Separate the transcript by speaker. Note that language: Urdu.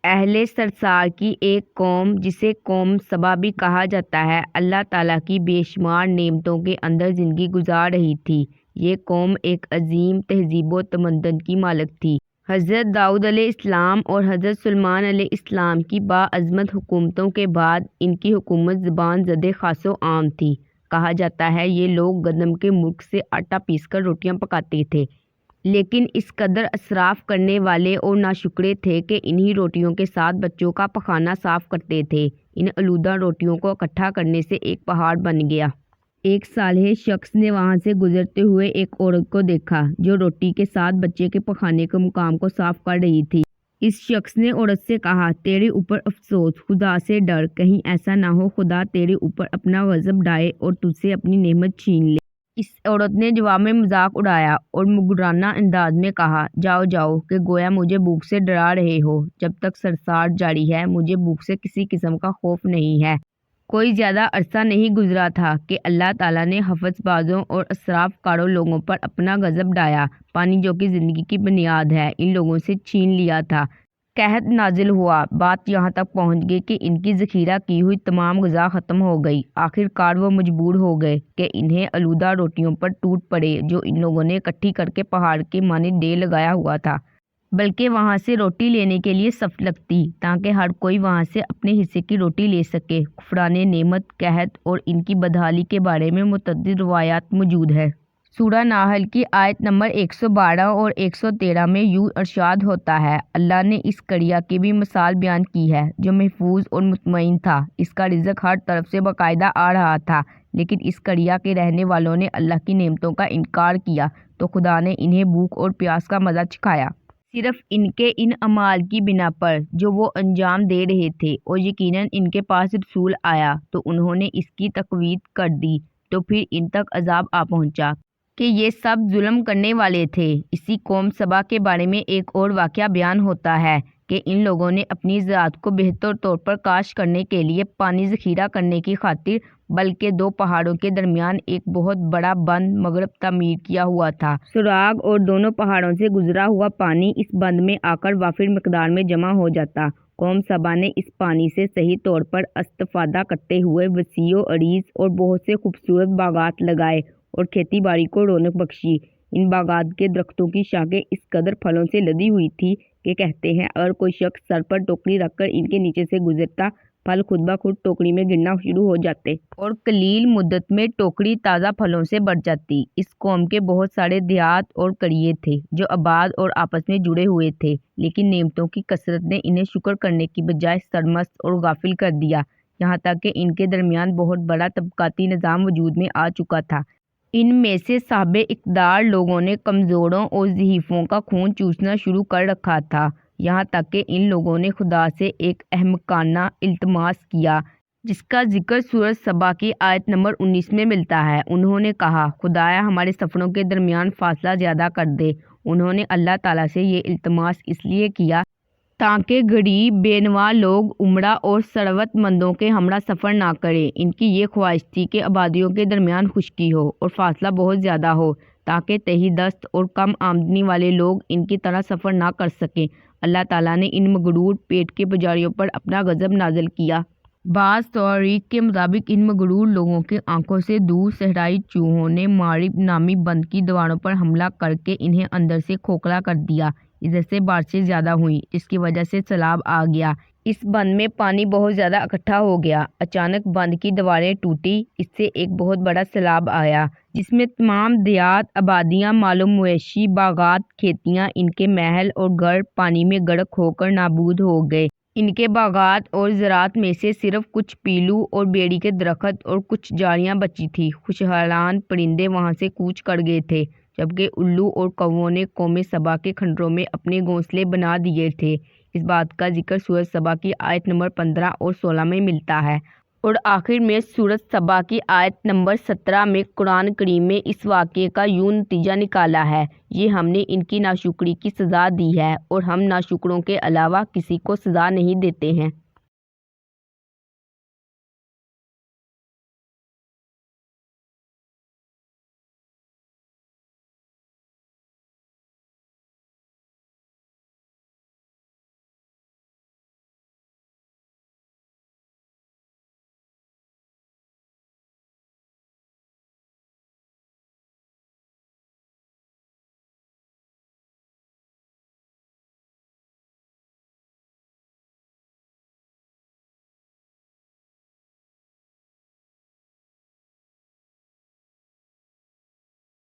Speaker 1: اہل سرسار کی ایک قوم جسے قوم سبا بھی کہا جاتا ہے، اللہ تعالیٰ کی بے شمار نعمتوں کے اندر زندگی گزار رہی تھی۔ یہ قوم ایک عظیم تہذیب و تمدن کی مالک تھی۔ حضرت داؤد علیہ السلام اور حضرت سلیمان علیہ السلام کی باعظمت حکومتوں کے بعد ان کی حکومت زبان زد خاص و عام تھی۔ کہا جاتا ہے یہ لوگ گندم کے مرغ سے آٹا پیس کر روٹیاں پکاتے تھے، لیکن اس قدر اسراف کرنے والے اور ناشکرے تھے کہ انہی روٹیوں کے ساتھ بچوں کا پخانہ صاف کرتے تھے۔ ان آلودہ روٹیوں کو اکٹھا کرنے سے ایک پہاڑ بن گیا۔ ایک صالح شخص نے وہاں سے گزرتے ہوئے ایک عورت کو دیکھا جو روٹی کے ساتھ بچے کے پخانے کے مقام کو صاف کر رہی تھی۔ اس شخص نے عورت سے کہا، تیرے اوپر افسوس، خدا سے ڈر، کہیں ایسا نہ ہو خدا تیرے اوپر اپنا غضب ڈھائے اور تجھ سے اپنی نعمت چھین لے۔ اس عورت نے جواب میں مذاق اڑایا اور مغرانہ انداز میں کہا، جاؤ جاؤ کہ گویا مجھے بھوک سے ڈرا رہے ہو۔ جب تک سرسار جاری ہے مجھے بھوک سے کسی قسم کا خوف نہیں ہے۔ کوئی زیادہ عرصہ نہیں گزرا تھا کہ اللہ تعالیٰ نے حوث بازوں اور اسراف کاروں لوگوں پر اپنا غضب ڈھایا۔ پانی جو کہ زندگی کی بنیاد ہے ان لوگوں سے چھین لیا تھا۔ قحط نازل ہوا، بات یہاں تک پہنچ گئی کہ ان کی ذخیرہ کی ہوئی تمام غذا ختم ہو گئی۔ آخر کار وہ مجبور ہو گئے کہ انہیں آلودہ روٹیوں پر ٹوٹ پڑے جو ان لوگوں نے اکٹھی کر کے پہاڑ کے مانند ڈھیر لگایا ہوا تھا، بلکہ وہاں سے روٹی لینے کے لیے صف لگتی تاکہ ہر کوئی وہاں سے اپنے حصے کی روٹی لے سکے۔ کفران نعمت، قحط اور ان کی بدحالی کے بارے میں متعدد روایات موجود ہے۔ سورہ نحل کی آیت نمبر 112 اور 113 میں یوں ارشاد ہوتا ہے، اللہ نے اس قریہ کی بھی مثال بیان کی ہے جو محفوظ اور مطمئن تھا، اس کا رزق ہر طرف سے باقاعدہ آ رہا تھا، لیکن اس قریہ کے رہنے والوں نے اللہ کی نعمتوں کا انکار کیا تو خدا نے انہیں بھوک اور پیاس کا مزہ چکھایا، صرف ان کے ان اعمال کی بنا پر جو وہ انجام دے رہے تھے، اور یقیناً ان کے پاس رسول آیا تو انہوں نے اس کی تقویت کر دی تو پھر ان تک عذاب آ پہنچا کہ یہ سب ظلم کرنے والے تھے۔ اسی قوم سبا کے بارے میں ایک اور واقعہ بیان ہوتا ہے کہ ان لوگوں نے اپنی زراعت کو بہتر طور پر کاشت کرنے کے لیے پانی ذخیرہ کرنے کی خاطر بلکہ دو پہاڑوں کے درمیان ایک بہت بڑا بند مغرب تعمیر کیا ہوا تھا۔ سراغ اور دونوں پہاڑوں سے گزرا ہوا پانی اس بند میں آ کر وافر مقدار میں جمع ہو جاتا۔ قوم سبا نے اس پانی سے صحیح طور پر استفادہ کرتے ہوئے وسیع و عریض اور بہت سے خوبصورت باغات لگائے اور کھیتی باڑی کو رونق بخشی۔ ان باغات کے درختوں کی شاخیں اس قدر پھلوں سے لدی ہوئی تھی کہ کہتے ہیں اگر کوئی شخص سر پر ٹوکری رکھ کر ان کے نیچے سے گزرتا پھل خود بخود ٹوکری میں گرنا شروع ہو جاتے اور قلیل مدت میں ٹوکری تازہ پھلوں سے بھر جاتی۔ اس قوم کے بہت سارے دیہات اور قریے تھے جو آباد اور آپس میں جڑے ہوئے تھے، لیکن نعمتوں کی کثرت نے انہیں شکر کرنے کی بجائے سرمست اور غافل کر دیا، یہاں تک کہ ان کے درمیان بہت بڑا طبقاتی نظام وجود میں آ چکا تھا۔ ان میں سے صاحب اقتدار لوگوں نے کمزوروں اور ضعیفوں کا خون چوسنا شروع کر رکھا تھا، یہاں تک کہ ان لوگوں نے خدا سے ایک احمقانہ التماس کیا جس کا ذکر سورۃ سبا کی آیت نمبر 19 میں ملتا ہے۔ انہوں نے کہا، خدایا ہمارے سفروں کے درمیان فاصلہ زیادہ کر دے۔ انہوں نے اللہ تعالیٰ سے یہ التماس اس لیے کیا تاکہ غریب بے نوا لوگ عمرہ اور ثروت مندوں کے ہمراہ سفر نہ کریں۔ ان کی یہ خواہش تھی کہ آبادیوں کے درمیان خشکی ہو اور فاصلہ بہت زیادہ ہو تاکہ تہی دست اور کم آمدنی والے لوگ ان کی طرح سفر نہ کر سکیں۔ اللہ تعالیٰ نے ان مغرور پیٹ کے پجاریوں پر اپنا غضب نازل کیا۔ بعض تواریخ کے مطابق ان مغرور لوگوں کی آنکھوں سے دور صحرائی چوہوں نے مارب نامی بند کی دیواروں پر حملہ کر کے انہیں اندر سے کھوکھلا کر دیا۔ ادھر سے بارشیں زیادہ ہوئیں جس کی وجہ سے سیلاب آ گیا۔ اس بند میں پانی بہت زیادہ اکٹھا ہو گیا۔ اچانک بند کی دیواریں ٹوٹی، اس سے ایک بہت بڑا سیلاب آیا جس میں تمام دیہات، آبادیاں، مال و مویشی، باغات، کھیتیاں، ان کے محل اور گھر پانی میں غرق ہو کر نابود ہو گئے۔ ان کے باغات اور زراعت میں سے صرف کچھ پیلو اور بیری کے درخت اور کچھ جھاڑیاں بچی تھیں۔ خوشحالان پرندے وہاں سے کوچ کر گئے تھے، جبکہ الو اور کووں نے قوم سبا کے کھنڈروں میں اپنے گھونسلے بنا دیے تھے۔ اس بات کا ذکر سورۃ سبا کی آیت نمبر 15 اور 16 میں ملتا ہے، اور آخر میں سورۃ سبا کی آیت نمبر 17 میں قرآن کریم میں اس واقعے کا یوں نتیجہ نکالا ہے، یہ ہم نے ان کی ناشکری کی سزا دی ہے اور ہم ناشکروں کے علاوہ کسی کو سزا نہیں دیتے ہیں۔